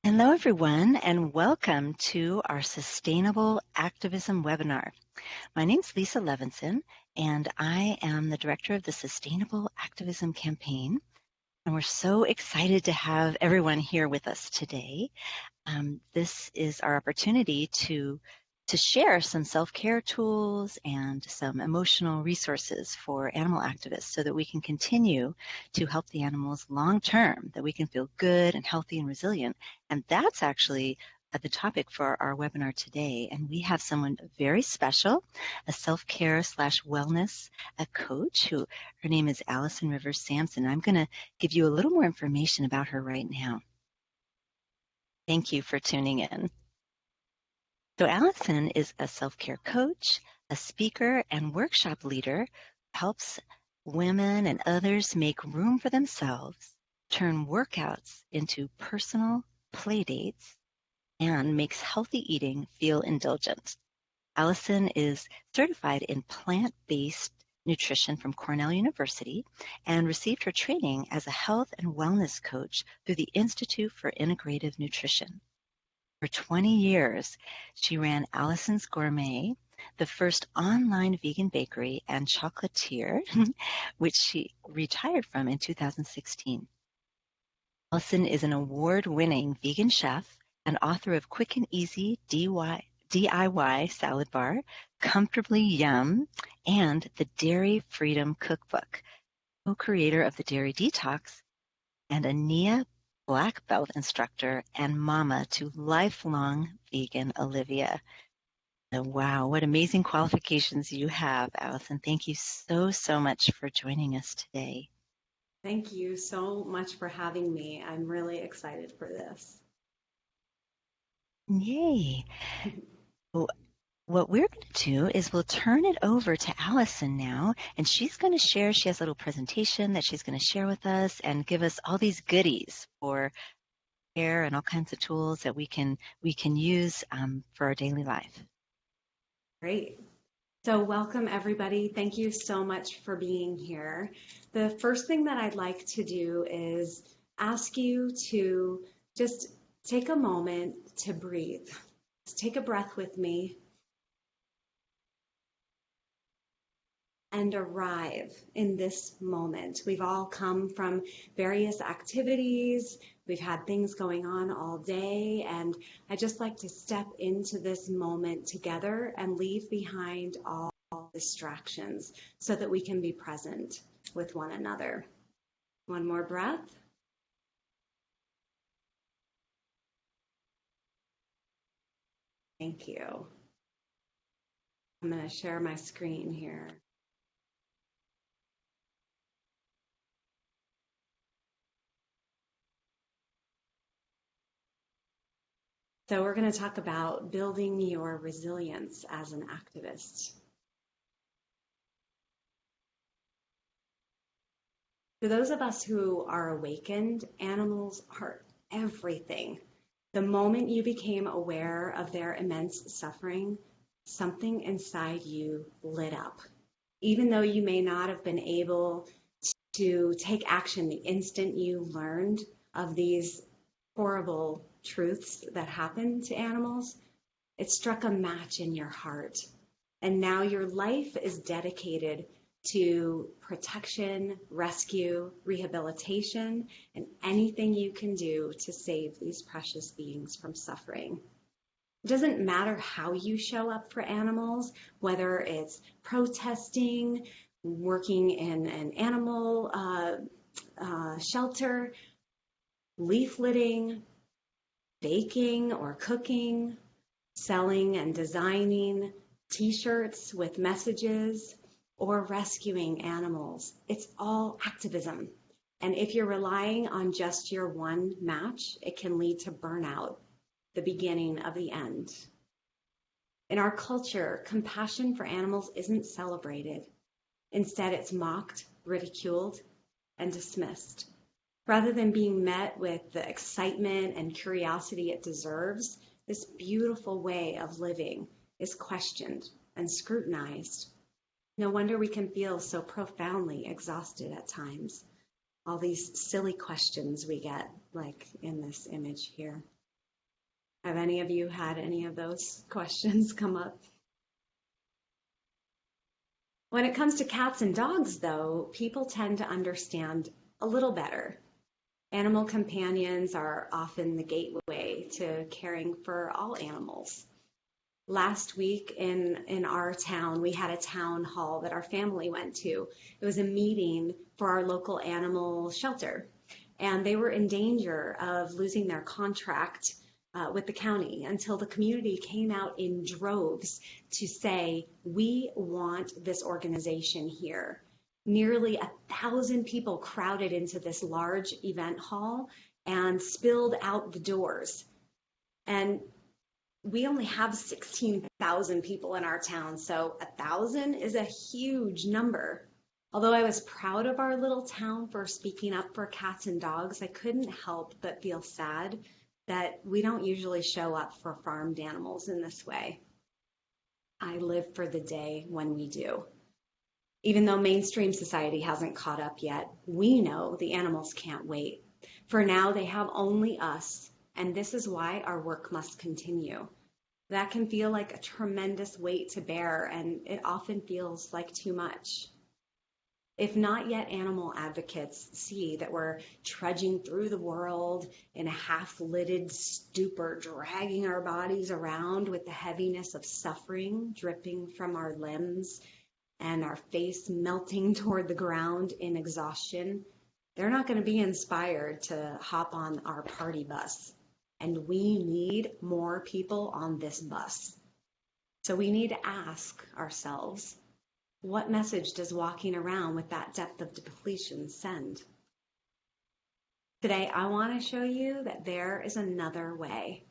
Hello, everyone, and welcome to our Sustainable Activism webinar. My name is Lisa Levinson, and I am the director of the Sustainable Activism campaign. And we're so excited to have everyone here with us today. This is our opportunity to share some self-care tools and some emotional resources for animal activists so that we can continue to help the animals long term, that we can feel good and healthy and resilient. And that's actually the topic for our webinar today. And we have someone very special, a self-care / wellness coach who her name is Allison Rivers Samson. I'm going to give you a little more information about her right now. Thank you for tuning in. So Allison is a self-care coach, a speaker, and workshop leader who helps women and others make room for themselves, turn workouts into personal play dates, and makes healthy eating feel indulgent. Allison is certified in plant-based nutrition from Cornell University and received her training as a health and wellness coach through the Institute for Integrative Nutrition. For 20 years, she ran Allison's Gourmet, the first online vegan bakery and chocolatier, which she retired from in 2016. Allison is an award-winning vegan chef and author of Quick and Easy DIY Salad Bar, Comfortably Yum, and the Dairy Freedom Cookbook, co-creator of the Dairy Detox, and a NIA Black Belt instructor and mama to lifelong vegan Olivia. So, wow, what amazing qualifications you have, Allison. Thank you so much for joining us today. Thank you so much for having me. I'm really excited for this. Yay. Well, what we're going to do is we'll turn it over to Allison now, and she's going to share, she has a little presentation that she's going to share with us and give us all these goodies for care and all kinds of tools that we can use for our daily life. Great. So welcome everybody. Thank you so much for being here. The first thing that I'd like to do is ask you to just take a moment to breathe. Just take a breath with me and arrive in this moment. We've all come from various activities. We've had things going on all day, and I just like to step into this moment together and leave behind all distractions so that we can be present with one another. One more breath. Thank you. I'm going to share my screen here. So we're going to talk about building your resilience as an activist. For those of us who are awakened, animals are everything. The moment you became aware of their immense suffering, something inside you lit up. Even though you may not have been able to take action the instant you learned of these horrible truths that happen to animals, it struck a match in your heart. And now your life is dedicated to protection, rescue, rehabilitation, and anything you can do to save these precious beings from suffering. It doesn't matter how you show up for animals, whether it's protesting, working in an animal shelter, leafleting, baking or cooking, selling and designing t-shirts with messages, or rescuing animals. It's all activism. And if you're relying on just your one match, it can lead to burnout, the beginning of the end. In our culture, compassion for animals isn't celebrated. Instead, it's mocked, ridiculed, and dismissed. Rather than being met with the excitement and curiosity it deserves, this beautiful way of living is questioned and scrutinized. No wonder we can feel so profoundly exhausted at times. All these silly questions we get, like in this image here. Have any of you had any of those questions come up? When it comes to cats and dogs, though, people tend to understand a little better. Animal companions are often the gateway to caring for all animals. Last week in our town, we had a town hall that our family went to. It was a meeting for our local animal shelter, and they were in danger of losing their contract with the county until the community came out in droves to say, we want this organization here. Nearly 1,000 people crowded into this large event hall and spilled out the doors. And we only have 16,000 people in our town, so 1,000 is a huge number. Although I was proud of our little town for speaking up for cats and dogs, I couldn't help but feel sad that we don't usually show up for farmed animals in this way. I live for the day when we do. Even though mainstream society hasn't caught up yet, we know the animals can't wait. For now, they have only us, and this is why our work must continue. That can feel like a tremendous weight to bear, and it often feels like too much. If not yet animal advocates see that we're trudging through the world in a half-lidded stupor, dragging our bodies around with the heaviness of suffering dripping from our limbs and our face melting toward the ground in exhaustion, they're not going to be inspired to hop on our party bus. And we need more people on this bus. So we need to ask ourselves, what message does walking around with that depth of depletion send? Today, I want to show you that there is another way.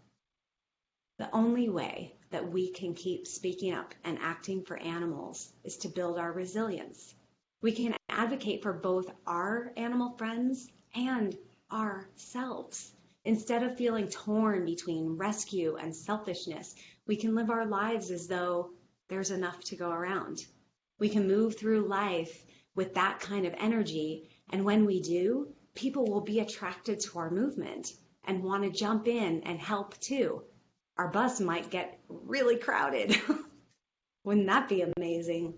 The only way that we can keep speaking up and acting for animals is to build our resilience. We can advocate for both our animal friends and ourselves. Instead of feeling torn between rescue and selfishness, we can live our lives as though there's enough to go around. We can move through life with that kind of energy, and when we do, people will be attracted to our movement and want to jump in and help too. Our bus might get really crowded. Wouldn't that be amazing?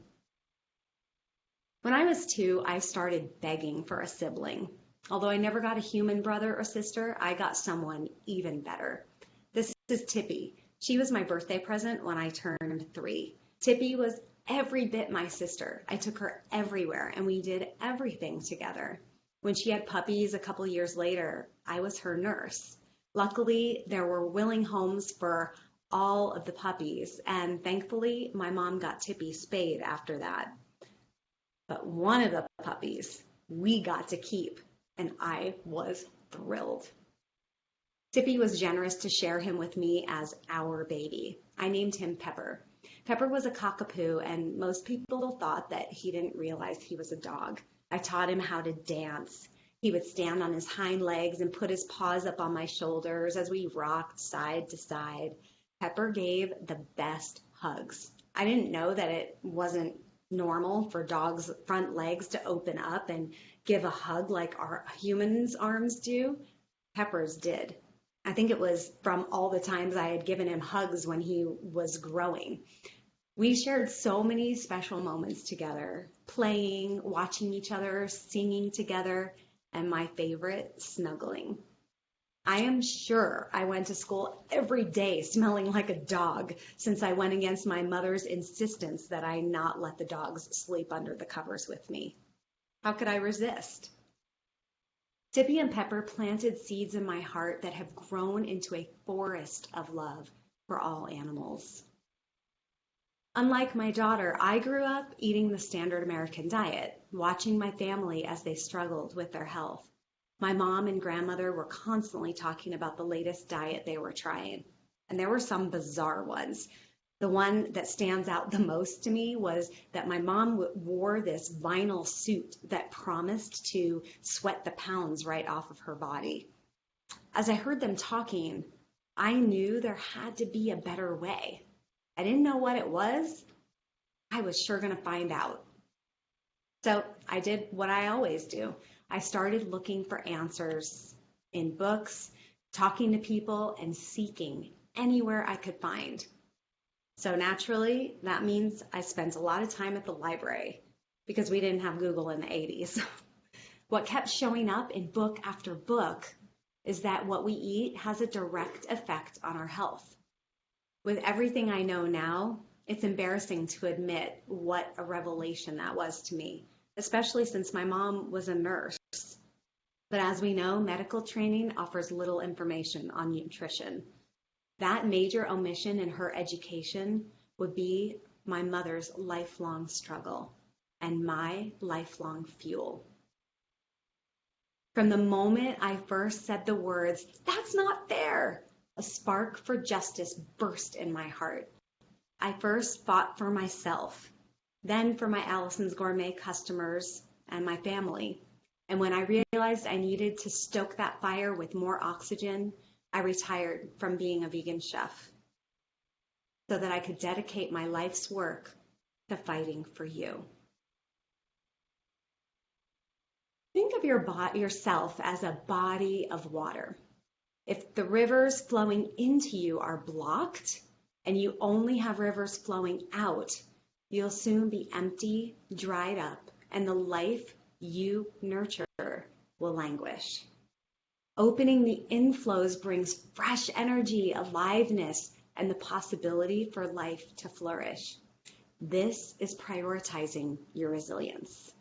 When I was 2, I started begging for a sibling. Although I never got a human brother or sister, I got someone even better. This is Tippy. She was my birthday present when I turned 3. Tippy was every bit my sister. I took her everywhere, and we did everything together. When she had puppies a couple years later, I was her nurse. Luckily, there were willing homes for all of the puppies, and thankfully, my mom got Tippy spayed after that. But one of the puppies we got to keep, and I was thrilled. Tippy was generous to share him with me as our baby. I named him Pepper. Pepper was a cockapoo, and most people thought that he didn't realize he was a dog. I taught him how to dance. He would stand on his hind legs and put his paws up on my shoulders as we rocked side to side. Pepper gave the best hugs. I didn't know that it wasn't normal for dogs' front legs to open up and give a hug like our humans' arms do. Pepper's did. I think it was from all the times I had given him hugs when he was growing. We shared so many special moments together, playing, watching each other, singing together, and my favorite, snuggling. I am sure I went to school every day smelling like a dog since I went against my mother's insistence that I not let the dogs sleep under the covers with me. How could I resist? Tippy and Pepper planted seeds in my heart that have grown into a forest of love for all animals. Unlike my daughter, I grew up eating the standard American diet, watching my family as they struggled with their health. My mom and grandmother were constantly talking about the latest diet they were trying, and there were some bizarre ones. The one that stands out the most to me was that my mom wore this vinyl suit that promised to sweat the pounds right off of her body. As I heard them talking, I knew there had to be a better way. I didn't know what it was. I was sure going to find out. So I did what I always do. I started looking for answers in books, talking to people, and seeking anywhere I could find. So naturally, that means I spent a lot of time at the library because we didn't have Google in the 80s. What kept showing up in book after book is that what we eat has a direct effect on our health. With everything I know now, it's embarrassing to admit what a revelation that was to me, especially since my mom was a nurse. But as we know, medical training offers little information on nutrition. That major omission in her education would be my mother's lifelong struggle and my lifelong fuel. From the moment I first said the words, "That's not fair," a spark for justice burst in my heart. I first fought for myself, then for my Allison's Gourmet customers and my family. And when I realized I needed to stoke that fire with more oxygen, I retired from being a vegan chef so that I could dedicate my life's work to fighting for you. Think of yourself as a body of water. If the rivers flowing into you are blocked and you only have rivers flowing out, you'll soon be empty, dried up, and the life you nurture will languish. Opening the inflows brings fresh energy, aliveness, and the possibility for life to flourish. This is prioritizing your resilience.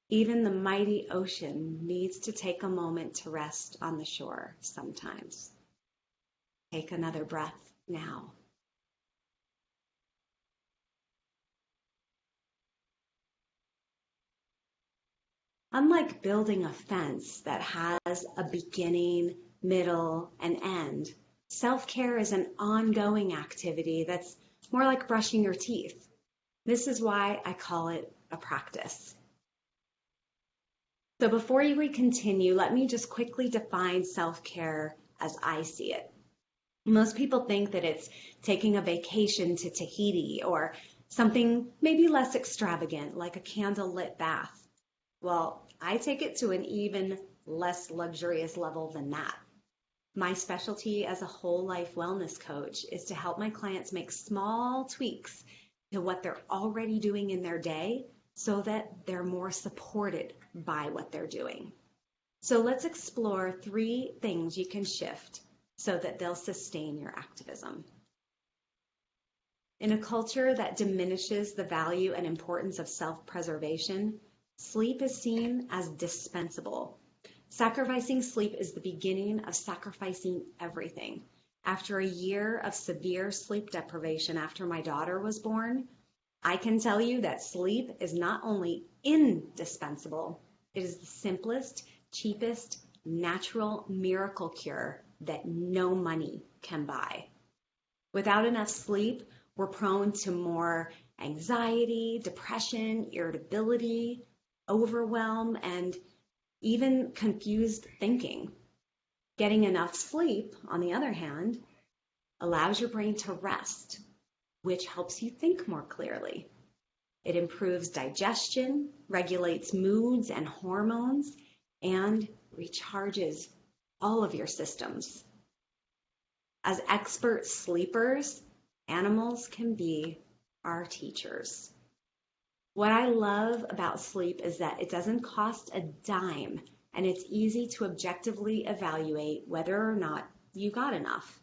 Even the mighty ocean needs to take a moment to rest on the shore sometimes. Take another breath now. Unlike building a fence that has a beginning, middle, and end, self-care is an ongoing activity that's more like brushing your teeth. This is why I call it a practice. So before we continue, let me just quickly define self-care as I see it. Most people think that it's taking a vacation to Tahiti or something maybe less extravagant like a candlelit bath. Well, I take it to an even less luxurious level than that. My specialty as a whole life wellness coach is to help my clients make small tweaks to what they're already doing in their day so that they're more supported by what they're doing. So let's explore 3 things you can shift so that they'll sustain your activism. In a culture that diminishes the value and importance of self-preservation, sleep is seen as dispensable. Sacrificing sleep is the beginning of sacrificing everything. After a year of severe sleep deprivation after my daughter was born, I can tell you that sleep is not only indispensable, it is the simplest, cheapest, natural miracle cure that no money can buy. Without enough sleep, we're prone to more anxiety, depression, irritability, overwhelm, and even confused thinking. Getting enough sleep, on the other hand, allows your brain to rest, which helps you think more clearly. It improves digestion, regulates moods and hormones, and recharges all of your systems. As expert sleepers, animals can be our teachers. What I love about sleep is that it doesn't cost a dime, and it's easy to objectively evaluate whether or not you got enough.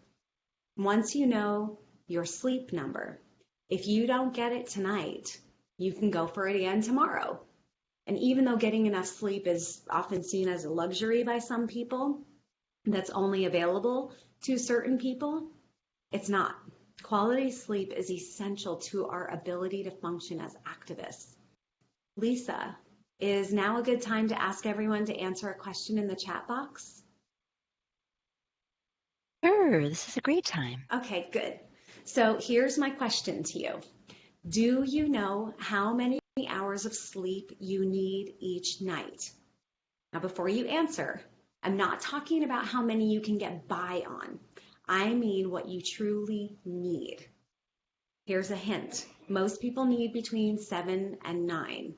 Once you know your sleep number, if you don't get it tonight, you can go for it again tomorrow. And even though getting enough sleep is often seen as a luxury by some people, that's only available to certain people, it's not. Quality sleep is essential to our ability to function as activists. Lisa, is now a good time to ask everyone to answer a question in the chat box? Sure, this is a great time. Okay, good. So here's my question to you. Do you know how many hours of sleep you need each night? Now, before you answer, I'm not talking about how many you can get by on. I mean what you truly need. Here's a hint. Most people need between 7 and 9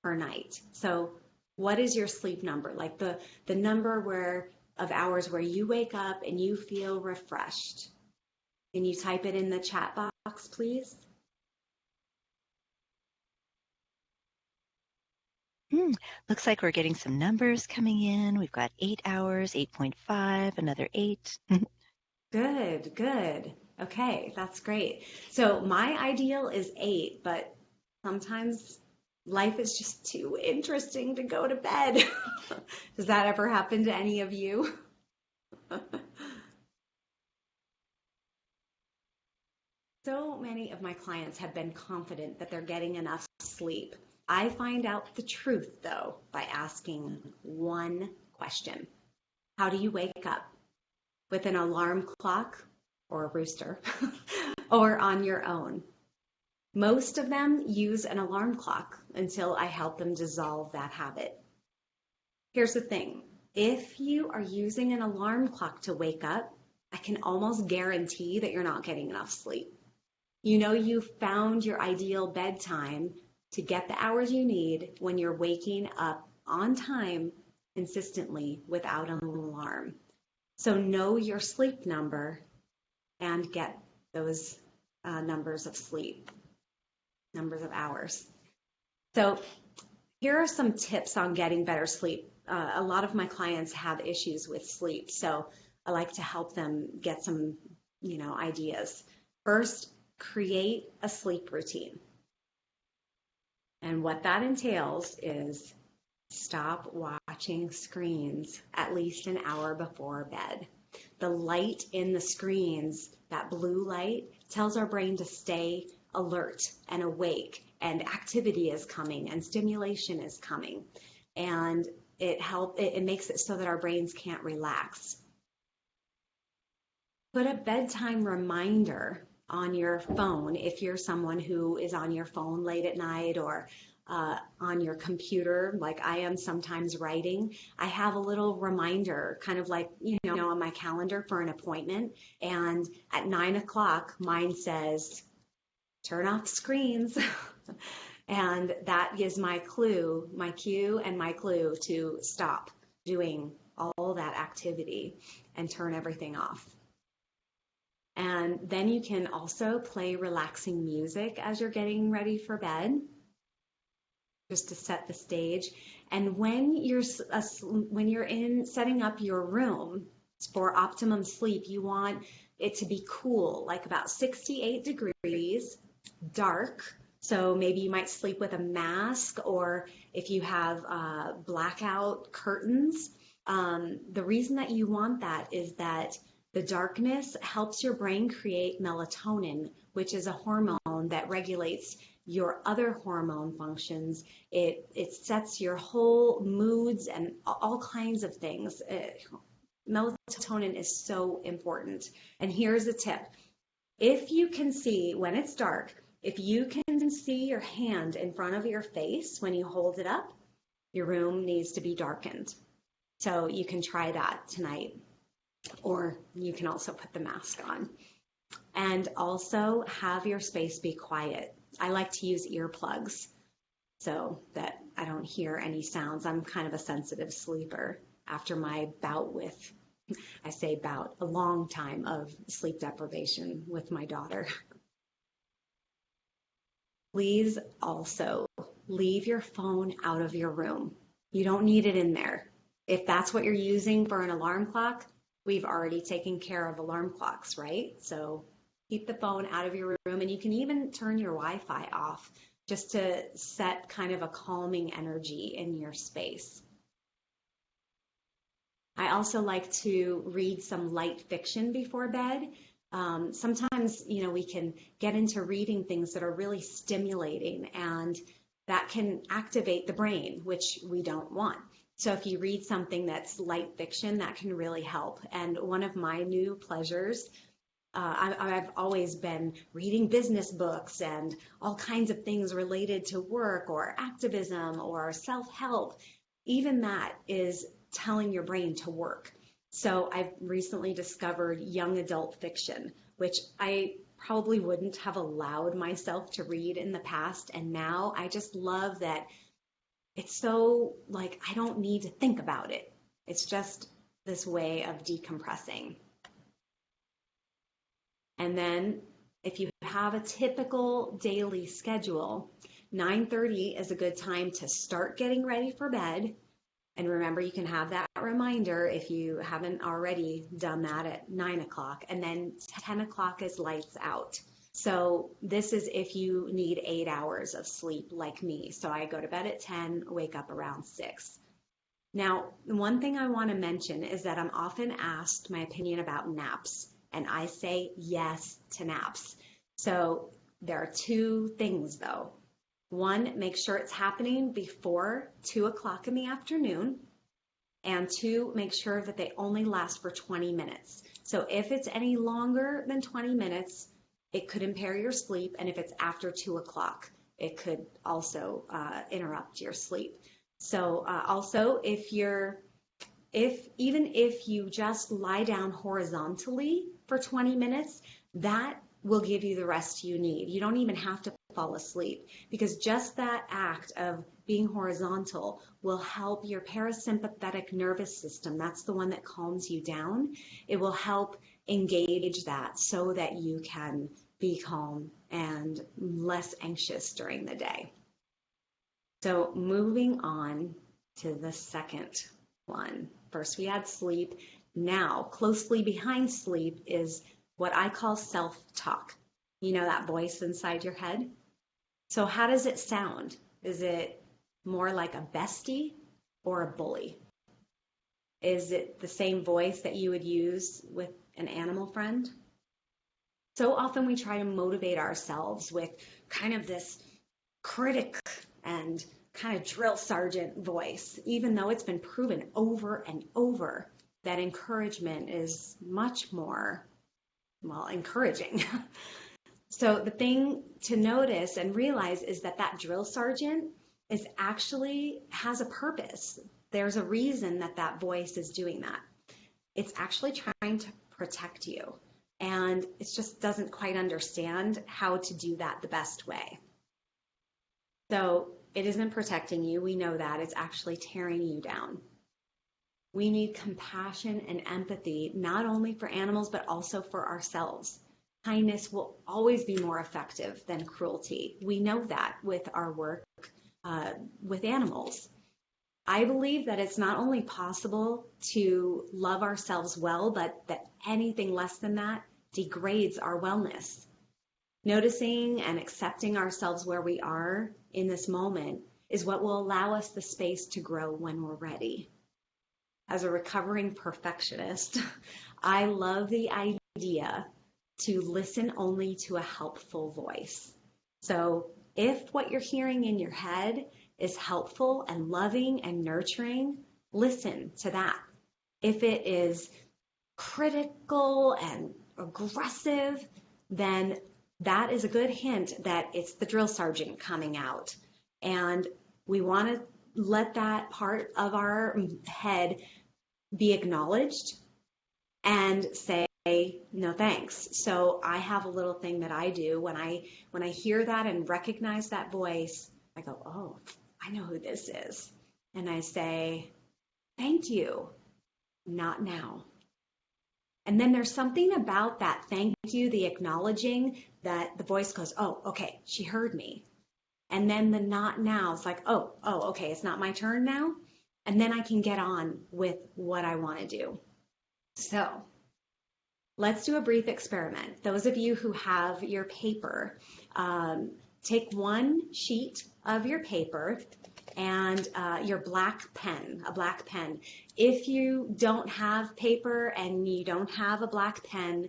per night. So what is your sleep number? Like the number where of hours where you wake up and you feel refreshed? Can you type it in the chat box, please? Looks like we're getting some numbers coming in. We've got 8 hours, 8.5, another 8. Good, good. Okay, that's great. So my ideal is 8, but sometimes life is just too interesting to go to bed. Does that ever happen to any of you? So many of my clients have been confident that they're getting enough sleep. I find out the truth, though, by asking one question. How do you wake up? With an alarm clock or a rooster or on your own? Most of them use an alarm clock until I help them dissolve that habit. Here's the thing. If you are using an alarm clock to wake up, I can almost guarantee that you're not getting enough sleep. You know you've found your ideal bedtime to get the hours you need when you're waking up on time consistently without an alarm. So know your sleep number and get those numbers of sleep, numbers of hours. So here are some tips on getting better sleep. A lot of my clients have issues with sleep, so I like to help them get some, ideas. First, create a sleep routine. And what that entails is stop watching screens at least an hour before bed. The light in the screens, that blue light, tells our brain to stay alert and awake, and activity is coming and stimulation is coming. And it makes it so that our brains can't relax. Put a bedtime reminder on your phone if you're someone who is on your phone late at night, or on your computer, like I am sometimes writing. I have a little reminder, kind of like, on my calendar for an appointment. And at 9 o'clock, mine says, turn off screens. And that gives my cue and my clue to stop doing all that activity and turn everything off. And then you can also play relaxing music as you're getting ready for bed, just to set the stage. And when you're in setting up your room for optimum sleep, you want it to be cool, like about 68 degrees, dark. So maybe you might sleep with a mask, or if you have blackout curtains. The reason that you want that is that the darkness helps your brain create melatonin, which is a hormone that regulates your other hormone functions. It sets your whole moods and all kinds of things. Melatonin is so important. And here's a tip. If you can see, when it's dark, if you can see your hand in front of your face when you hold it up, your room needs to be darkened. So you can try that tonight. Or you can also put the mask on. And also have your space be quiet. I like to use earplugs so that I don't hear any sounds. I'm kind of a sensitive sleeper after my bout with, I say bout, a long time of sleep deprivation with my daughter. Please also leave your phone out of your room. You don't need it in there. If that's what you're using for an alarm clock, we've already taken care of alarm clocks, right? So keep the phone out of your room, and you can even turn your Wi-Fi off just to set kind of a calming energy in your space. I also like to read some light fiction before bed. Sometimes, we can get into reading things that are really stimulating, and that can activate the brain, which we don't want. So if you read something that's light fiction, that can really help. And one of my new pleasures, I've always been reading business books and all kinds of things related to work or activism or self-help. Even that is telling your brain to work. So I've recently discovered young adult fiction, which I probably wouldn't have allowed myself to read in the past. And now I just love that it's so, like, I don't need to think about it. It's just this way of decompressing. And then if you have a typical daily schedule, 9:30 is a good time to start getting ready for bed. And remember, you can have that reminder if you haven't already done that at 9 o'clock. And then 10 o'clock is lights out. So this is if you need 8 hours of sleep like me. So I go to bed at 10, wake up around 6. Now, one thing I want to mention is that I'm often asked my opinion about naps, and I say yes to naps. So there are two things though. One, make sure it's happening before 2 o'clock in the afternoon. And two, make sure that they only last for 20 minutes. So if it's any longer than 20 minutes, it could impair your sleep. And if it's after 2 o'clock, it could also interrupt your sleep. So also, even if you just lie down horizontally for 20 minutes, that will give you the rest you need. You don't even have to fall asleep, because just that act of being horizontal will help your parasympathetic nervous system. That's the one that calms you down. It will help engage that so that you can be calm and less anxious during the day. So moving on to the second one. First we had sleep. Now, closely behind sleep is what I call self-talk. You know, that voice inside your head? So how does it sound? Is it more like a bestie or a bully? Is it the same voice that you would use with an animal friend? So often we try to motivate ourselves with kind of this critic and kind of drill sergeant voice, even though it's been proven over and over that encouragement is much more, well, encouraging. So the thing to notice and realize is that that drill sergeant is actually has a purpose. There's a reason that that voice is doing that. It's actually trying to protect you, and it just doesn't quite understand how to do that the best way. So it isn't protecting you. We know that. It's actually tearing you down. We need compassion and empathy, not only for animals, but also for ourselves. Kindness will always be more effective than cruelty. We know that with our work with animals. I believe that it's not only possible to love ourselves well, but that anything less than that degrades our wellness. Noticing and accepting ourselves where we are in this moment is what will allow us the space to grow when we're ready. As a recovering perfectionist, I love the idea to listen only to a helpful voice. So if what you're hearing in your head is helpful and loving and nurturing, listen to that. If it is critical and aggressive, then that is a good hint that it's the drill sergeant coming out. And we want to let that part of our head be acknowledged and say, no thanks. So I have a little thing that I do when I hear that and recognize that voice. I go, oh, I know who this is. And I say, thank you, not now. And then there's something about that thank you, the acknowledging, that the voice goes, oh, okay, she heard me. And then the not now, it's like, oh, okay, it's not my turn now. And then I can get on with what I want to do. So let's do a brief experiment. Those of you who have your paper, take one sheet of your paper and your black pen, a black pen. If you don't have paper and you don't have a black pen,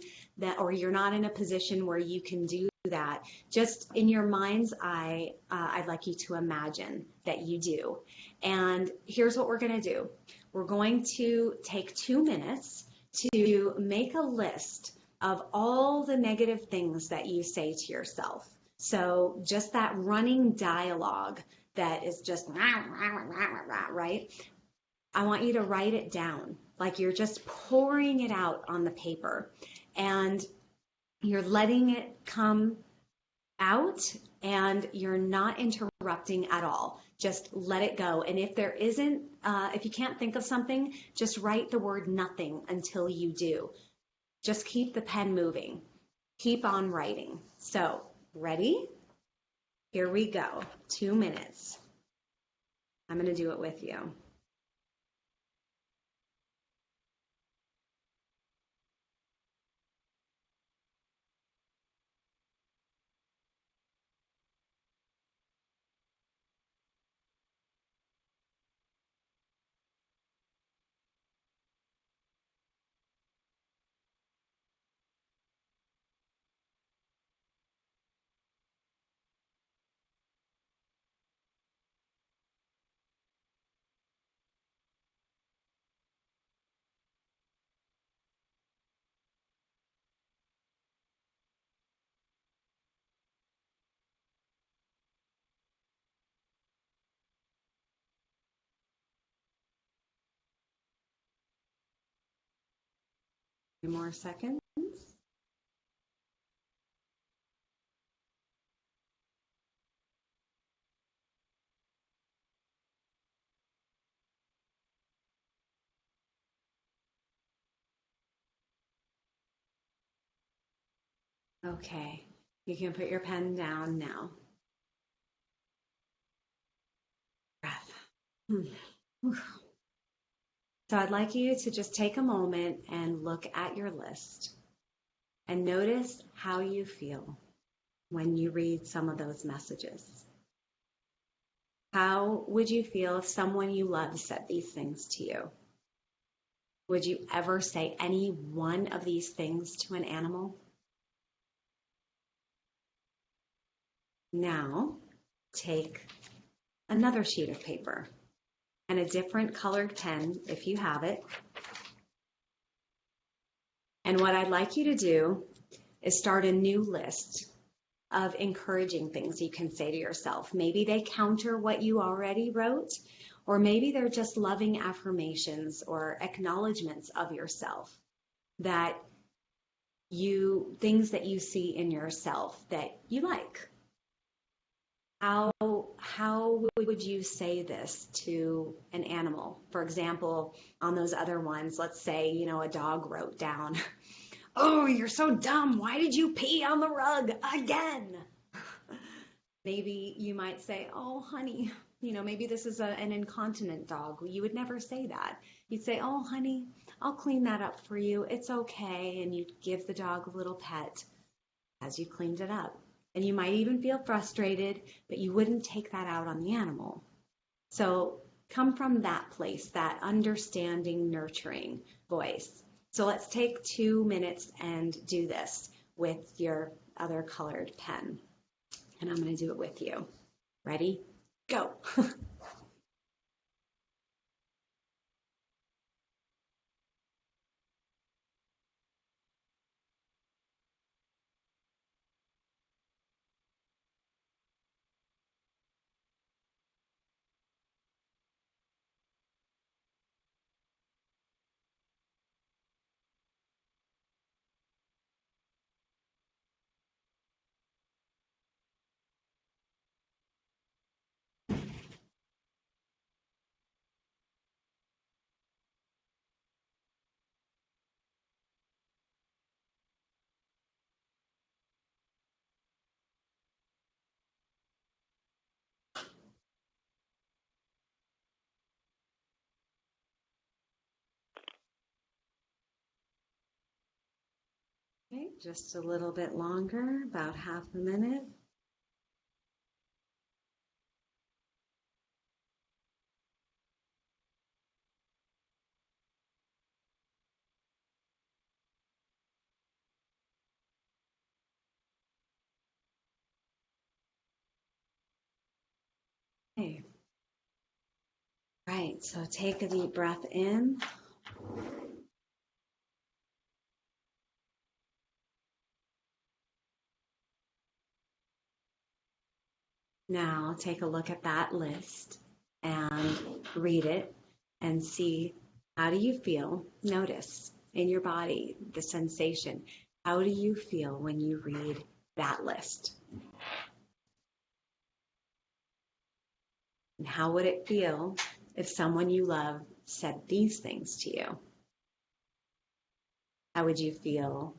or you're not in a position where you can do that, just in your mind's eye, I'd like you to imagine that you do. And here's what we're going to do. We're going to take 2 minutes to make a list of all the negative things that you say to yourself. So just that running dialogue that is just rah, rah, rah, rah, rah, right? I want you to write it down, like you're just pouring it out on the paper, and you're letting it come out, and you're not interrupting at all. Just let it go. And if there isn't, if you can't think of something, just write the word nothing until you do. Just keep the pen moving. Keep on writing. So, ready? Here we go. 2 minutes. I'm going to do it with you. Few more seconds. Okay, you can put your pen down now. Breath. So I'd like you to just take a moment and look at your list and notice how you feel when you read some of those messages. How would you feel if someone you love said these things to you? Would you ever say any one of these things to an animal? Now, take another sheet of paper and a different colored pen if you have it. And what I'd like you to do is start a new list of encouraging things you can say to yourself. Maybe they counter what you already wrote, or maybe they're just loving affirmations or acknowledgments of yourself, that things that you see in yourself that you like. How would you say this to an animal? For example, on those other ones, let's say, a dog wrote down, "Oh, you're so dumb. Why did you pee on the rug again?" Maybe you might say, "Oh, honey," maybe this is an incontinent dog. You would never say that. You'd say, "Oh, honey, I'll clean that up for you. It's okay." And you'd give the dog a little pet as you cleaned it up. And you might even feel frustrated, but you wouldn't take that out on the animal. So come from that place, that understanding, nurturing voice. So let's take 2 minutes and do this with your other colored pen. And I'm going to do it with you. Ready? Go. Okay, just a little bit longer, about half a minute. Okay. Right, so take a deep breath in. Now take a look at that list and read it and see, how do you feel? Notice in your body the sensation. How do you feel when you read that list? And how would it feel if someone you love said these things to you? How would you feel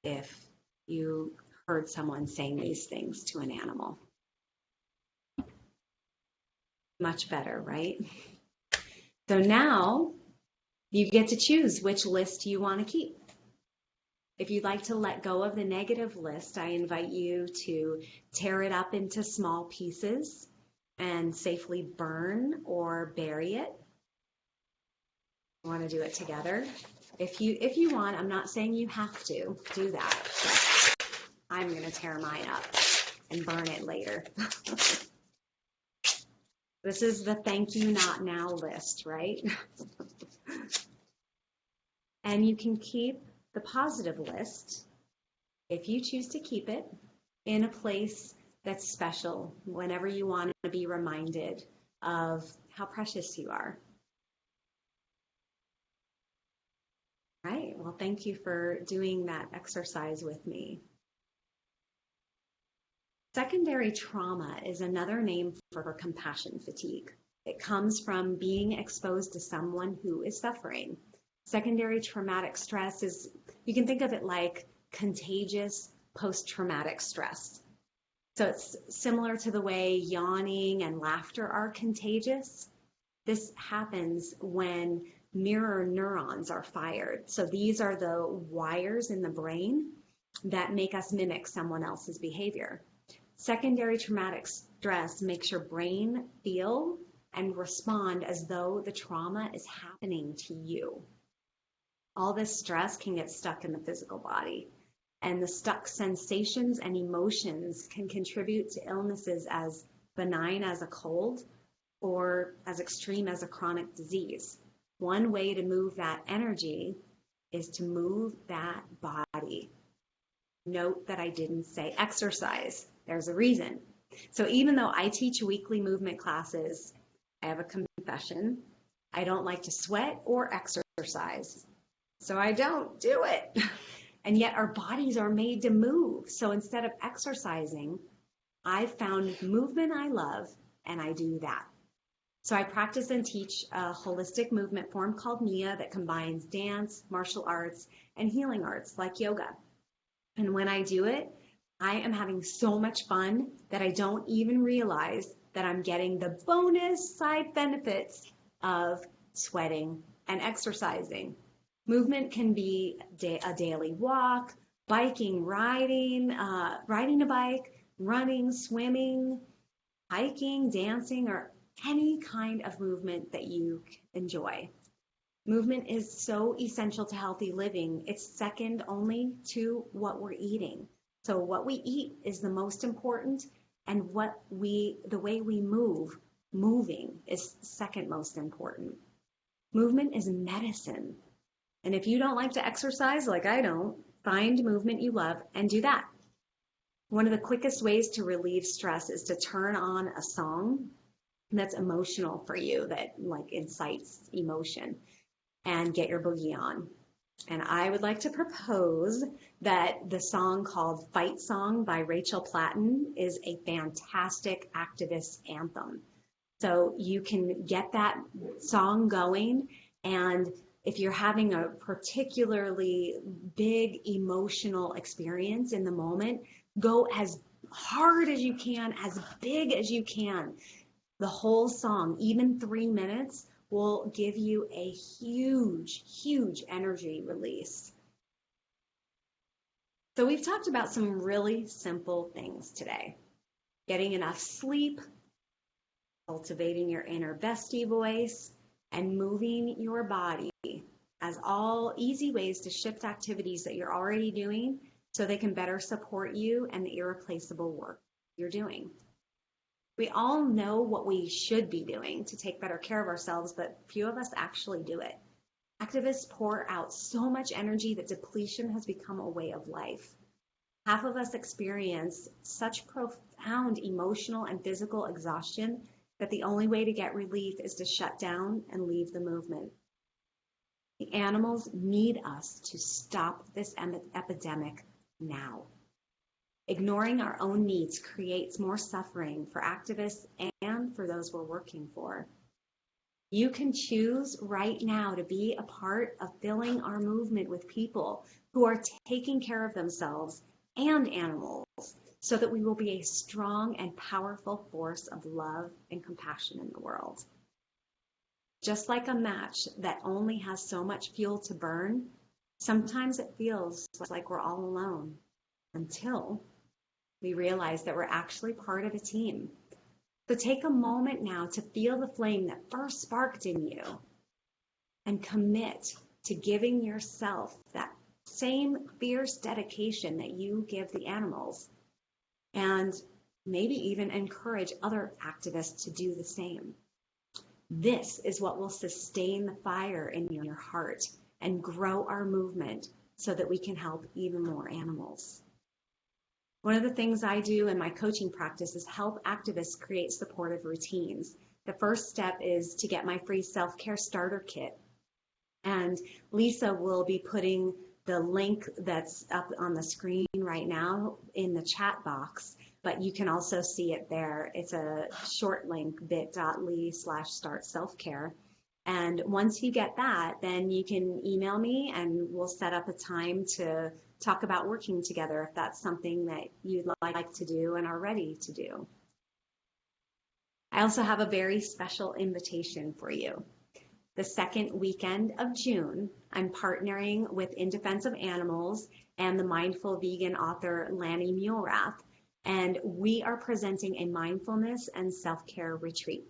if you heard someone saying these things to an animal? Much better, right? So now you get to choose which list you want to keep. If you'd like to let go of the negative list, I invite you to tear it up into small pieces and safely burn or bury it. You want to do it together? If you want, I'm not saying you have to do that, but I'm going to tear mine up and burn it later. This is the thank you not now list, right? And you can keep the positive list, if you choose to keep it, in a place that's special whenever you want to be reminded of how precious you are. Right. Well, thank you for doing that exercise with me. Secondary trauma is another name for compassion fatigue. It comes from being exposed to someone who is suffering. Secondary traumatic stress is, you can think of it like contagious post-traumatic stress. So it's similar to the way yawning and laughter are contagious. This happens when mirror neurons are fired. So these are the wires in the brain that make us mimic someone else's behavior. Secondary traumatic stress makes your brain feel and respond as though the trauma is happening to you. All this stress can get stuck in the physical body, and the stuck sensations and emotions can contribute to illnesses as benign as a cold or as extreme as a chronic disease. One way to move that energy is to move that body. Note that I didn't say exercise. There's a reason. So even though I teach weekly movement classes, I have a confession. I don't like to sweat or exercise. So I don't do it. And yet our bodies are made to move. So instead of exercising, I've found movement I love, and I do that. So I practice and teach a holistic movement form called Nia that combines dance, martial arts, and healing arts like yoga. And when I do it, I am having so much fun that I don't even realize that I'm getting the bonus side benefits of sweating and exercising. Movement can be a daily walk, biking, riding a bike, running, swimming, hiking, dancing, or any kind of movement that you enjoy. Movement is so essential to healthy living. It's second only to what we're eating. So what we eat is the most important, and the way we moving is second most important. Movement is medicine. And if you don't like to exercise like I don't, find movement you love and do that. One of the quickest ways to relieve stress is to turn on a song that's emotional for you, that like incites emotion, and get your boogie on. And I would like to propose that the song called Fight Song by Rachel Platten is a fantastic activist anthem. So you can get that song going, and if you're having a particularly big emotional experience in the moment, go as hard as you can, as big as you can. The whole song, even 3 minutes, will give you a huge, huge energy release. So we've talked about some really simple things today. Getting enough sleep, cultivating your inner bestie voice, and moving your body as all easy ways to shift activities that you're already doing so they can better support you and the irreplaceable work you're doing. We all know what we should be doing to take better care of ourselves, but few of us actually do it. Activists pour out so much energy that depletion has become a way of life. Half of us experience such profound emotional and physical exhaustion that the only way to get relief is to shut down and leave the movement. The animals need us to stop this epidemic now. Ignoring our own needs creates more suffering for activists and for those we're working for. You can choose right now to be a part of filling our movement with people who are taking care of themselves and animals so that we will be a strong and powerful force of love and compassion in the world. Just like a match that only has so much fuel to burn, sometimes it feels like we're all alone until we realize that we're actually part of a team. So take a moment now to feel the flame that first sparked in you and commit to giving yourself that same fierce dedication that you give the animals, and maybe even encourage other activists to do the same. This is what will sustain the fire in your heart and grow our movement so that we can help even more animals. One of the things I do in my coaching practice is help activists create supportive routines. The first step is to get my free self-care starter kit. And Lisa will be putting the link that's up on the screen right now in the chat box, but you can also see it there. It's a short link, bit.ly/start-self-care. And once you get that, then you can email me and we'll set up a time to talk about working together if that's something that you'd like to do and are ready to do. I also have a very special invitation for you. The second weekend of June, I'm partnering with In Defense of Animals and the mindful vegan author Lanny Mulrath, and we are presenting a mindfulness and self-care retreat.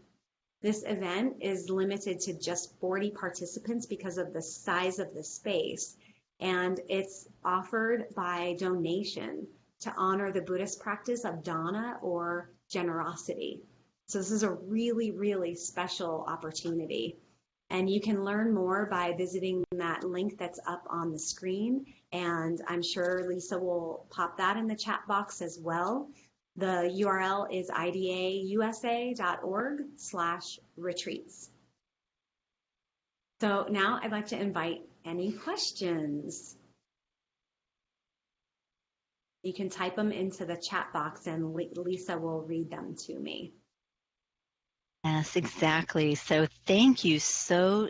This event is limited to just 40 participants because of the size of the space, and it's offered by donation to honor the Buddhist practice of dana, or generosity. So this is a really, really special opportunity. And you can learn more by visiting that link that's up on the screen. And I'm sure Lisa will pop that in the chat box as well. The URL is idausa.org/retreats. So now I'd like to invite any questions. You can type them into the chat box and Lisa will read them to me. Yes, exactly. So thank you so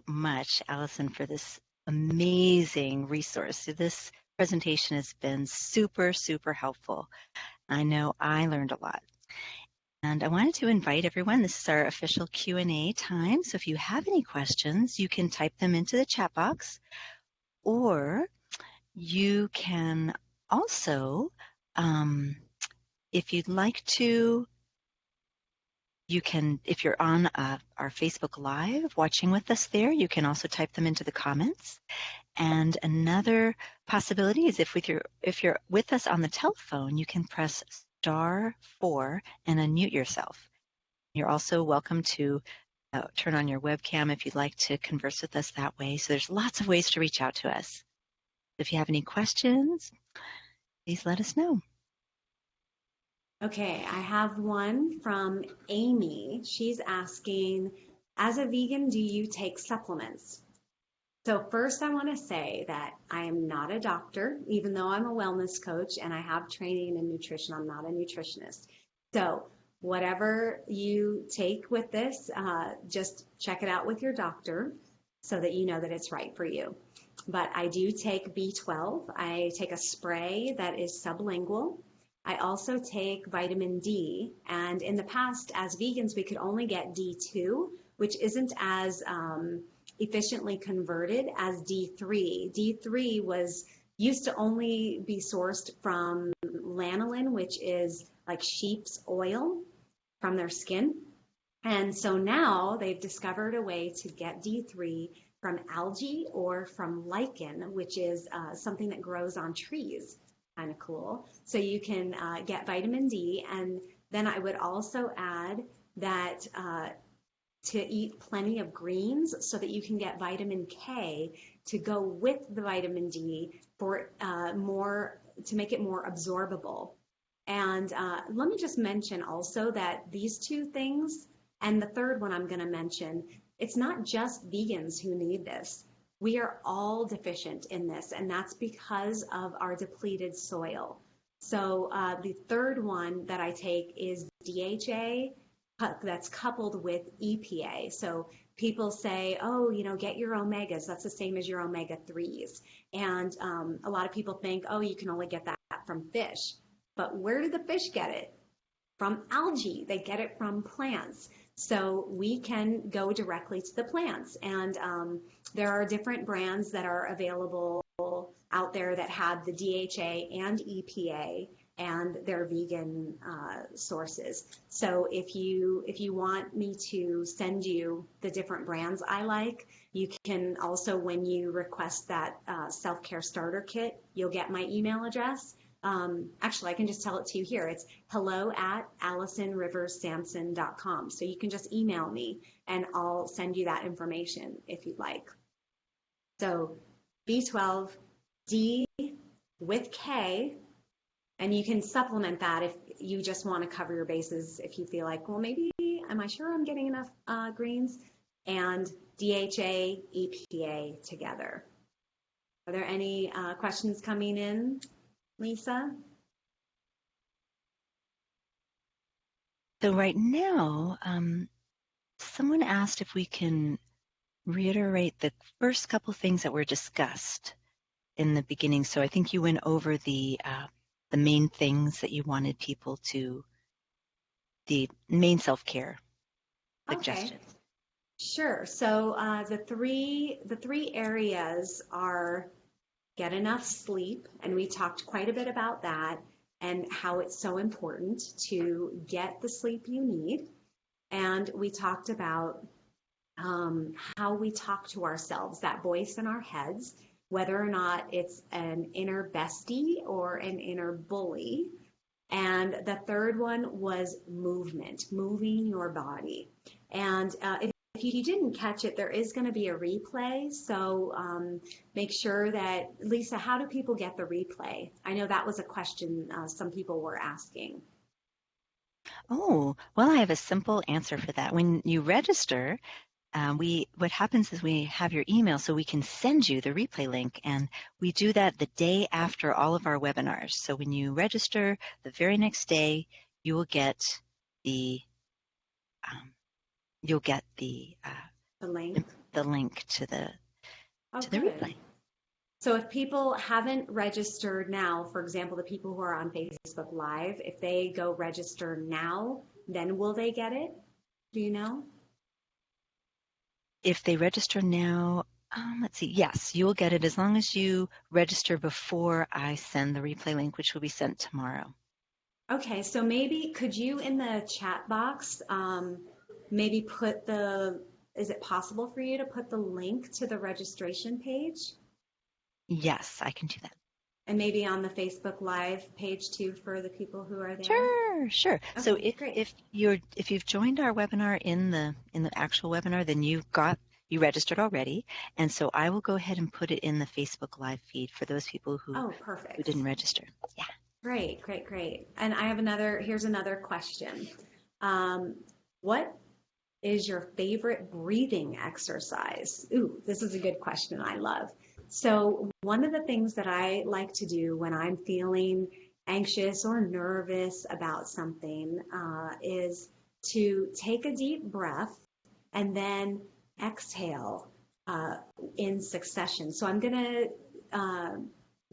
much, Allison, for this amazing resource. This presentation has been super helpful. I know I learned a lot. And I wanted to invite everyone, this is our official Q&A time. So if you have any questions, you can type them into the chat box, or you can also, if you'd like to, you can, if you're on our Facebook Live watching with us there, you can also type them into the comments. And another possibility is if you're with us on the telephone, you can press *4 and unmute yourself. You're also welcome to turn on your webcam if you'd like to converse with us that way. So there's lots of ways to reach out to us. If you have any questions, please let us know. Okay, I have one from Amy. She's asking, as a vegan, do you take supplements? So first I want to say that I am not a doctor, even though I'm a wellness coach and I have training in nutrition. I'm not a nutritionist. So whatever you take with this, just check it out with your doctor so that you know that it's right for you. But I do take B12. I take a spray that is sublingual. I also take vitamin D, and in the past, as vegans, we could only get D2, which isn't as efficiently converted as D3. D3 used to only be sourced from lanolin, which is like sheep's oil from their skin. And so now they've discovered a way to get D3 from algae or from lichen, which is something that grows on trees. Kind of cool. So you can get vitamin D, and then I would also add that to eat plenty of greens so that you can get vitamin K to go with the vitamin D for to make it more absorbable. And let me just mention also that these two things, and the third one I'm going to mention, it's not just vegans who need this. We are all deficient in this, and that's because of our depleted soil. So the third one that I take is DHA that's coupled with EPA. So people say, oh, get your omegas. That's the same as your omega 3s. And a lot of people think, oh, you can only get that from fish. But where do the fish get it? From algae. They get it from plants. So we can go directly to the plants. And there are different brands that are available out there that have the DHA and EPA, and they're vegan sources. So if you want me to send you the different brands I like, you can also, when you request that self-care starter kit, you'll get my email address. Actually, I can just tell it to you here. It's hello@AllisonRiversSamson.com. So you can just email me and I'll send you that information if you'd like. So B12, D with K, and you can supplement that if you just want to cover your bases, if you feel like, well, maybe, am I sure I'm getting enough greens? And DHA, EPA together. Are there any questions coming in, Lisa? So right now, someone asked if we can reiterate the first couple things that were discussed in the beginning. So I think you went over the main things that you wanted people to, the main self-care suggestions. Okay, sure. So the three areas are get enough sleep, and we talked quite a bit about that and how it's so important to get the sleep you need. And we talked about how we talk to ourselves, that voice in our heads, whether or not it's an inner bestie or an inner bully. And the third one was movement, moving your body. And if you didn't catch it, there is going to be a replay. So make sure that, Lisa, how do people get the replay? I know that was a question some people were asking. Oh, well, I have a simple answer for that. When you register, what happens is we have your email so we can send you the replay link, and we do that the day after all of our webinars. So when you register, the very next day, you will get the link. The link to the replay. So if people haven't registered now, for example, the people who are on Facebook Live, if they go register now, then will they get it? Do you know? If they register now, let's see, yes, you will get it as long as you register before I send the replay link, which will be sent tomorrow. Okay, so maybe could you in the chat box maybe put is it possible for you to put the link to the registration page? Yes, I can do that. And maybe on the Facebook Live page too for the people who are there? Sure. Okay, so if you've joined our webinar in the actual webinar, then you registered already, and so I will go ahead and put it in the Facebook Live feed for those people who didn't register. Yeah. Great. And I have here's another question. What is your favorite breathing exercise? Ooh, this is a good question I love. So one of the things that I like to do when I'm feeling anxious or nervous about something is to take a deep breath and then exhale in succession. So I'm going to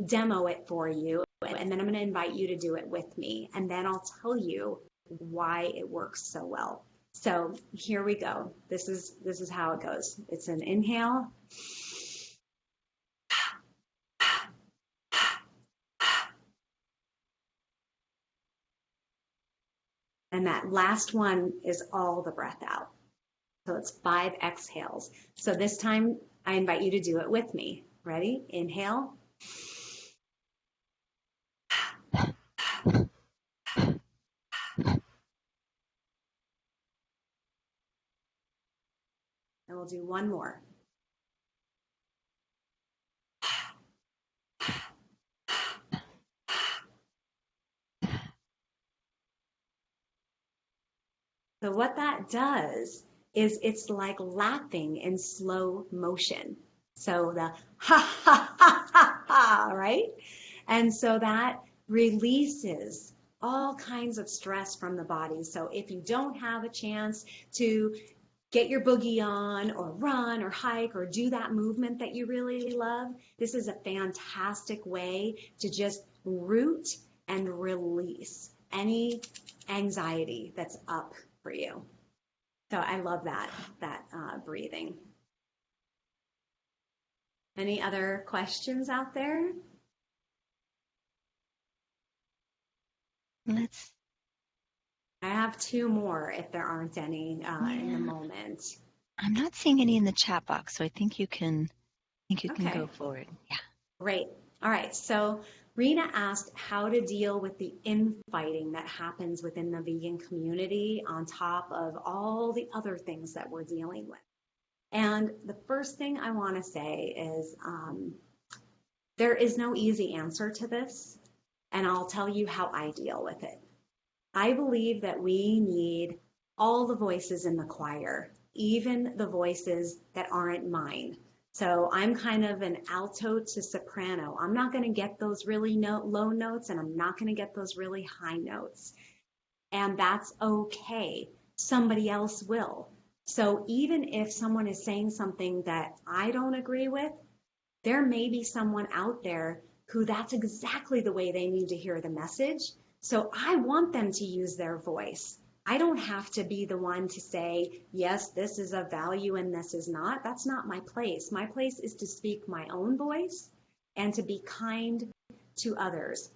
demo it for you, and then I'm going to invite you to do it with me, and then I'll tell you why it works so well. So here we go. This is how it goes. It's an inhale. And that last one is all the breath out. So it's 5 exhales. So this time I invite you to do it with me. Ready? Inhale. And we'll do one more. So what that does is it's like laughing in slow motion. So the ha, ha, ha, ha, ha, right? And so that releases all kinds of stress from the body. So if you don't have a chance to get your boogie on or run or hike or do that movement that you really love, this is a fantastic way to just root and release any anxiety that's up for you. So I love that breathing. Any other questions out there? Let's. I have two more if there aren't any in the Yeah, moment. I'm not seeing any in the chat box, so I think you can. Okay, Go forward. Yeah. great. All right, so Rena asked how to deal with the infighting that happens within the vegan community on top of all the other things that we're dealing with. And the first thing I want to say is there is no easy answer to this, and I'll tell you how I deal with it. I believe that we need all the voices in the choir, even the voices that aren't mine. So I'm kind of an alto to soprano. I'm not going to get those really low notes, and I'm not going to get those really high notes. And that's okay. Somebody else will. So even if someone is saying something that I don't agree with, there may be someone out there who that's exactly the way they need to hear the message. So I want them to use their voice. I don't have to be the one to say, yes, this is of value and this is not. That's not my place. My place is to speak my own voice and to be kind to others.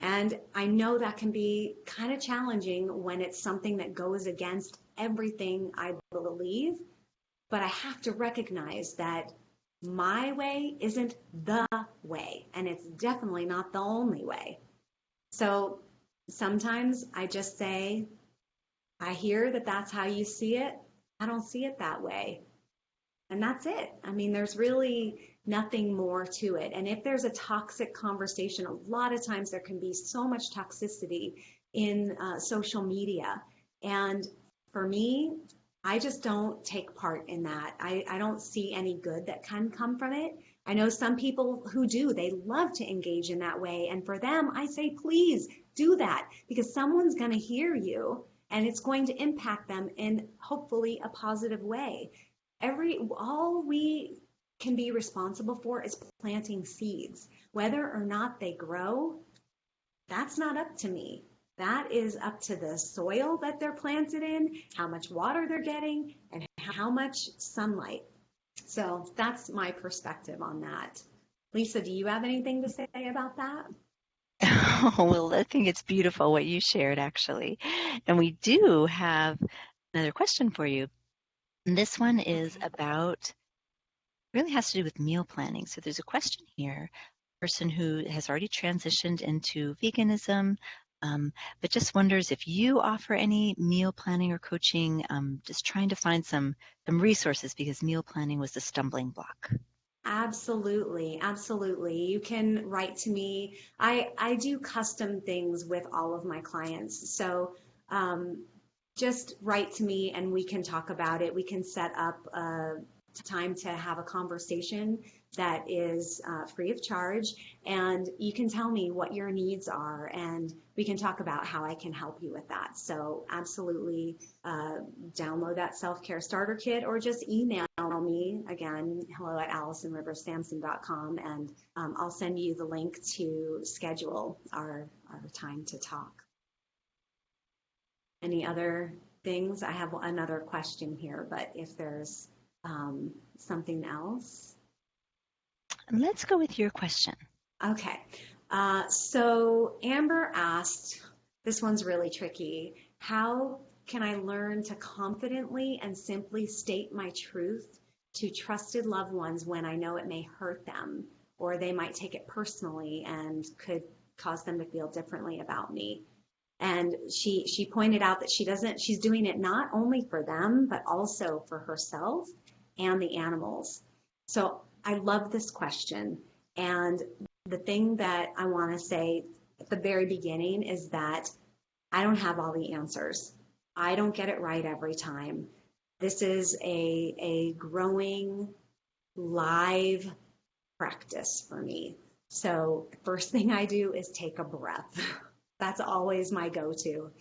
And I know that can be kind of challenging when it's something that goes against everything I believe, but I have to recognize that my way isn't the way, and it's definitely not the only way. So sometimes I just say, I hear that that's how you see it. I don't see it that way. And that's it. I mean, there's really nothing more to it. And if there's a toxic conversation, a lot of times there can be so much toxicity in social media. And for me, I just don't take part in that. I don't see any good that can come from it. I know some people who do, they love to engage in that way. And for them, I say, please do that because someone's going to hear you and it's going to impact them in hopefully a positive way. All we can be responsible for is planting seeds. Whether or not they grow, that's not up to me. That is up to the soil that they're planted in, how much water they're getting, and how much sunlight. So that's my perspective on that. Lisa, do you have anything to say about that? Oh, well, I think it's beautiful what you shared, actually. And we do have another question for you. And this one is Okay. about, really has to do with meal planning. So there's a question here, a person who has already transitioned into veganism, but just wonders if you offer any meal planning or coaching, just trying to find some resources because meal planning was a stumbling block. Absolutely, absolutely. You can write to me. I do custom things with all of my clients. So just write to me and we can talk about it. We can set up a time to have a conversation that is free of charge. And you can tell me what your needs are and we can talk about how I can help you with that. So absolutely download that self-care starter kit or just email me again, hello@AllisonRiversSamson.com, and I'll send you the link to schedule our time to talk. Any other things? I have another question here, but if there's something else. Let's go with your question. Okay. So Amber asked, this one's really tricky. How can I learn to confidently and simply state my truth to trusted loved ones when I know it may hurt them or they might take it personally and could cause them to feel differently about me? And she pointed out that she's doing it not only for them, but also for herself and the animals. So I love this question. And the thing that I want to say at the very beginning is that I don't have all the answers. I don't get it right every time. This is a growing live practice for me. So first thing I do is take a breath. That's always my go-to.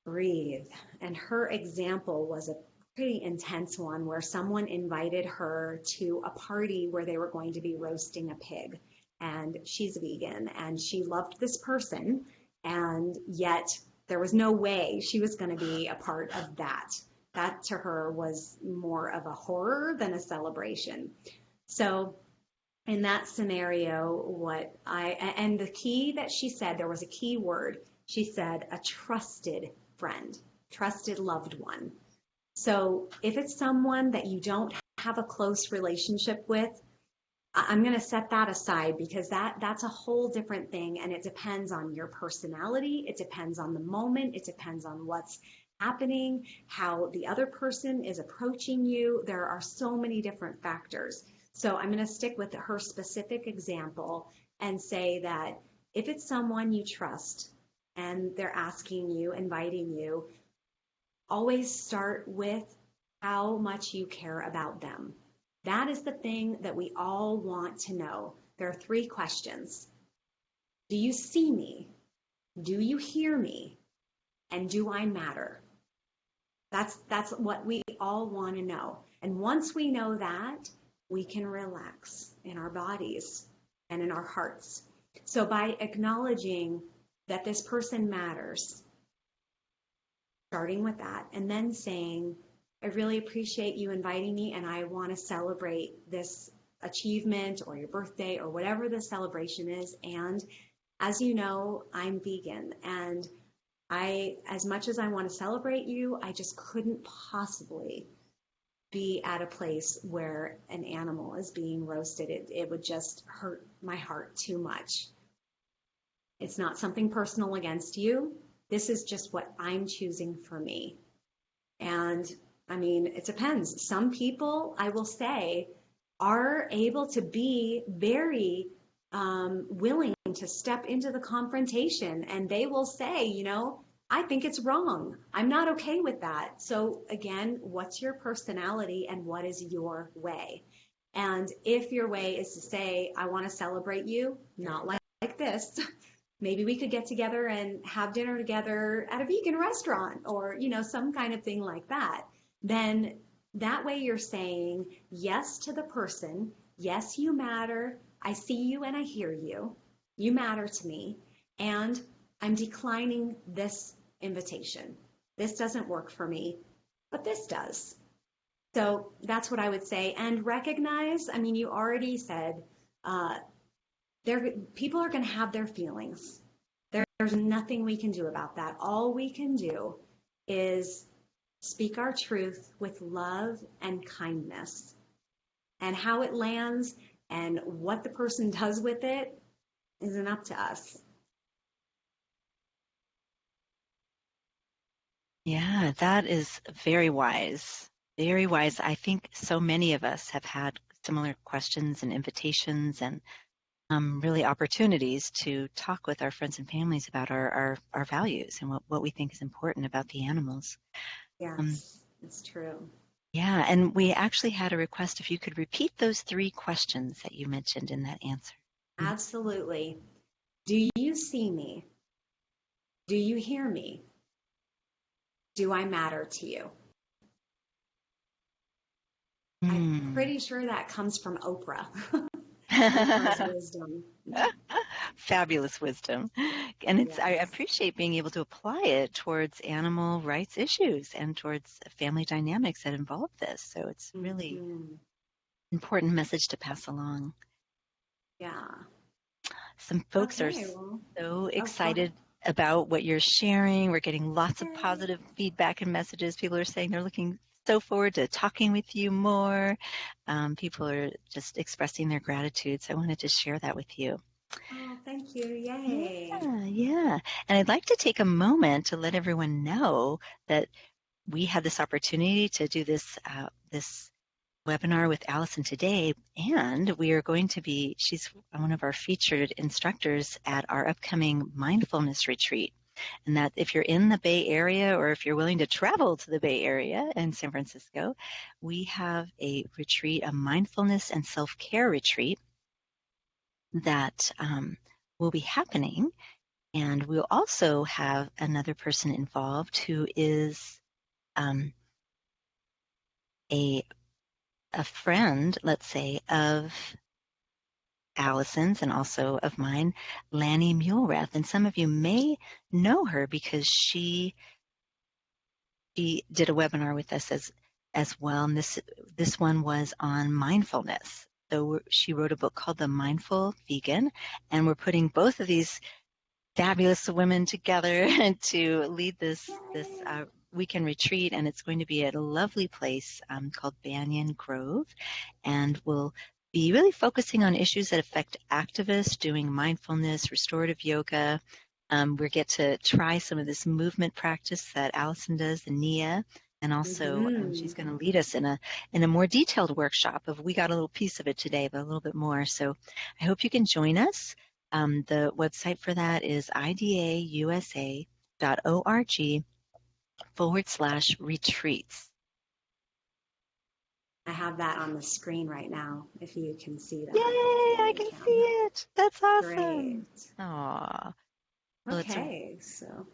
Breathe. And her example was a pretty intense one where someone invited her to a party where they were going to be roasting a pig. And she's vegan and she loved this person. And yet there was no way she was going to be a part of that. That to her was more of a horror than a celebration. So in that scenario, and the key that she said, there was a key word. She said, a trusted friend, trusted loved one. So if it's someone that you don't have a close relationship with, I'm going to set that aside because that's a whole different thing. And it depends on your personality. It depends on the moment. It depends on what's happening, how the other person is approaching you. There are so many different factors. So I'm going to stick with her specific example and say that if it's someone you trust and they're asking you, inviting you, always start with how much you care about them. That is the thing that we all want to know. There are 3 questions. Do you see me? Do you hear me? And do I matter? That's what we all want to know. And once we know that, we can relax in our bodies and in our hearts. So by acknowledging that this person matters, starting with that, and then saying, I really appreciate you inviting me and I want to celebrate this achievement or your birthday or whatever the celebration is. And as you know, I'm vegan and as much as I want to celebrate you, I just couldn't possibly be at a place where an animal is being roasted. It would just hurt my heart too much. It's not something personal against you. This is just what I'm choosing for me. And I mean, it depends. Some people, I will say, are able to be very willing to step into the confrontation, and they will say, I think it's wrong. I'm not okay with that. So again, what's your personality and what is your way? And if your way is to say, I want to celebrate you, not like this, maybe we could get together and have dinner together at a vegan restaurant or, some kind of thing like that. Then that way you're saying yes to the person. Yes, you matter. I see you and I hear you. You matter to me. And I'm declining this invitation. This doesn't work for me, but this does. So that's what I would say. And recognize, you already said, people are going to have their feelings. There's nothing we can do about that. All we can do is speak our truth with love and kindness. And how it lands and what the person does with it isn't up to us. Yeah, that is very wise. Very wise. I think so many of us have had similar questions and invitations and really opportunities to talk with our friends and families about our values and what we think is important about the animals. Yes, it's true. Yeah, and we actually had a request if you could repeat those 3 questions that you mentioned in that answer. Absolutely. Do you see me? Do you hear me? Do I matter to you? I'm pretty sure that comes from Oprah. Oprah's wisdom. Fabulous wisdom. And Yes. I appreciate being able to apply it towards animal rights issues and towards family dynamics that involve this. So it's really important message to pass along. Yeah. Some folks are so excited about what you're sharing. We're getting lots of positive feedback and messages. People are saying they're looking so forward to talking with you more. People are just expressing their gratitude. So I wanted to share that with you. Oh, thank you. Yay. Yeah. And I'd like to take a moment to let everyone know that we had this opportunity to do this webinar with Allison today, and we are going to be, she's one of our featured instructors at our upcoming mindfulness retreat. And that if you're in the Bay Area or if you're willing to travel to the Bay Area in San Francisco, we have a retreat, a mindfulness and self-care retreat that will be happening. And we'll also have another person involved who is a friend, let's say, of Allison's and also of mine, Lanny Mulerath. And some of you may know her because she did a webinar with us as well. And this one was on mindfulness. So she wrote a book called The Mindful Vegan, and we're putting both of these fabulous women together to lead this weekend retreat, and it's going to be at a lovely place called Banyan Grove, and we'll be really focusing on issues that affect activists doing mindfulness, restorative yoga. We get to try some of this movement practice that Allison does, the Nia, and also she's going to lead us in a more detailed workshop. We got a little piece of it today, but a little bit more. So I hope you can join us. The website for that is idausa.org/retreats. I have that on the screen right now, if you can see that. Yay, I can see it. That's awesome. Great. Aw. Okay, so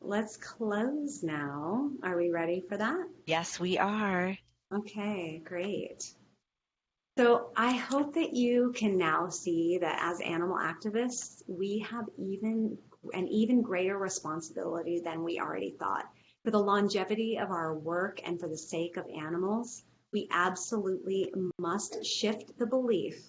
let's close now. Are we ready for that? Yes, we are. Okay, great. So I hope that you can now see that as animal activists, we have an even greater responsibility than we already thought. For the longevity of our work and for the sake of animals, we absolutely must shift the belief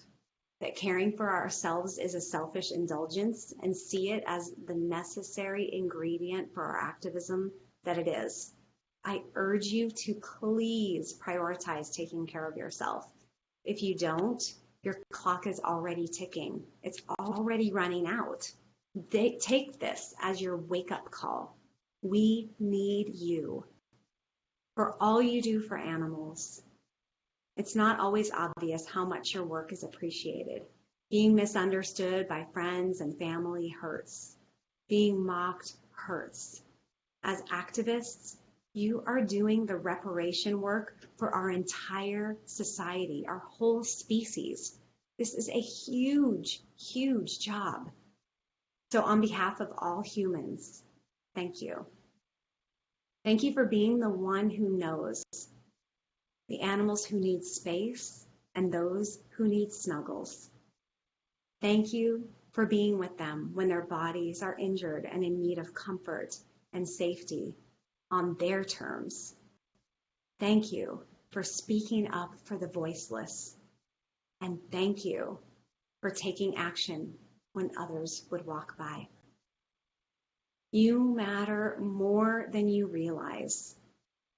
that caring for ourselves is a selfish indulgence and see it as the necessary ingredient for our activism that it is. I urge you to please prioritize taking care of yourself. If you don't, your clock is already ticking. It's already running out. Take this as your wake-up call. We need you for all you do for animals. It's not always obvious how much your work is appreciated. Being misunderstood by friends and family hurts. Being mocked hurts. As activists, you are doing the reparation work for our entire society, our whole species. This is a huge, huge job. So on behalf of all humans, thank you. Thank you for being the one who knows the animals who need space and those who need snuggles. Thank you for being with them when their bodies are injured and in need of comfort and safety on their terms. Thank you for speaking up for the voiceless. And thank you for taking action when others would walk by. You matter more than you realize.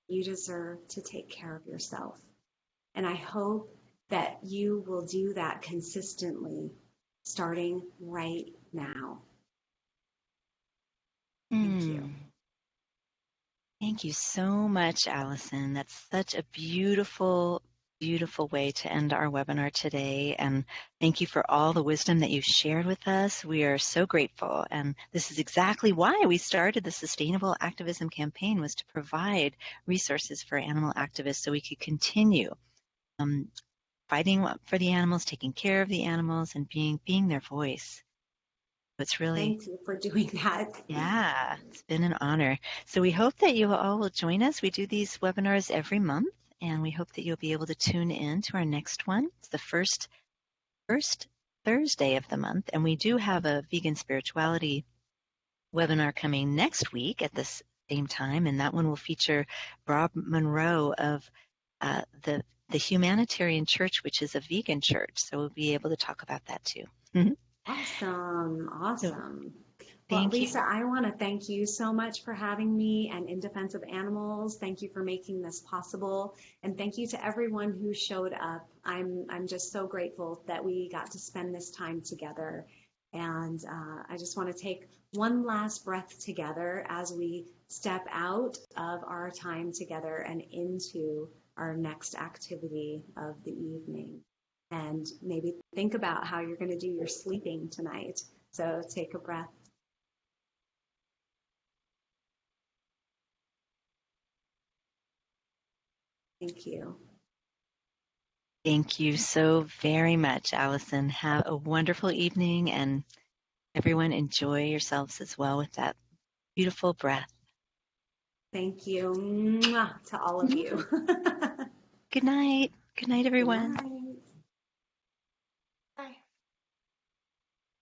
You deserve to take care of yourself. And I hope that you will do that consistently, starting right now. Thank you. Thank you so much, Allison. That's such a beautiful, beautiful way to end our webinar today. And thank you for all the wisdom that you shared with us. We are so grateful. And this is exactly why we started the Sustainable Activism Campaign, was to provide resources for animal activists so we could continue fighting for the animals, taking care of the animals, and being their voice. It's really, thank you for doing that. Yeah, it's been an honor. So we hope that you all will join us. We do these webinars every month, and we hope that you'll be able to tune in to our next one. It's the first Thursday of the month, and we do have a vegan spirituality webinar coming next week at this same time, and that one will feature Rob Monroe of the Humanitarian Church, which is a vegan church. So we'll be able to talk about that too. Awesome. Well, Thank Lisa, you. I want to thank you so much for having me and In Defense of Animals. Thank you for making this possible. And thank you to everyone who showed up. I'm just so grateful that we got to spend this time together. And I just want to take one last breath together as we step out of our time together and into our next activity of the evening. And maybe think about how you're going to do your sleeping tonight. So take a breath. Thank you. Thank you so very much, Allison. Have a wonderful evening, and everyone enjoy yourselves as well with that beautiful breath. Thank you. Mwah, to all of you. Good night. Good night, Good everyone. night.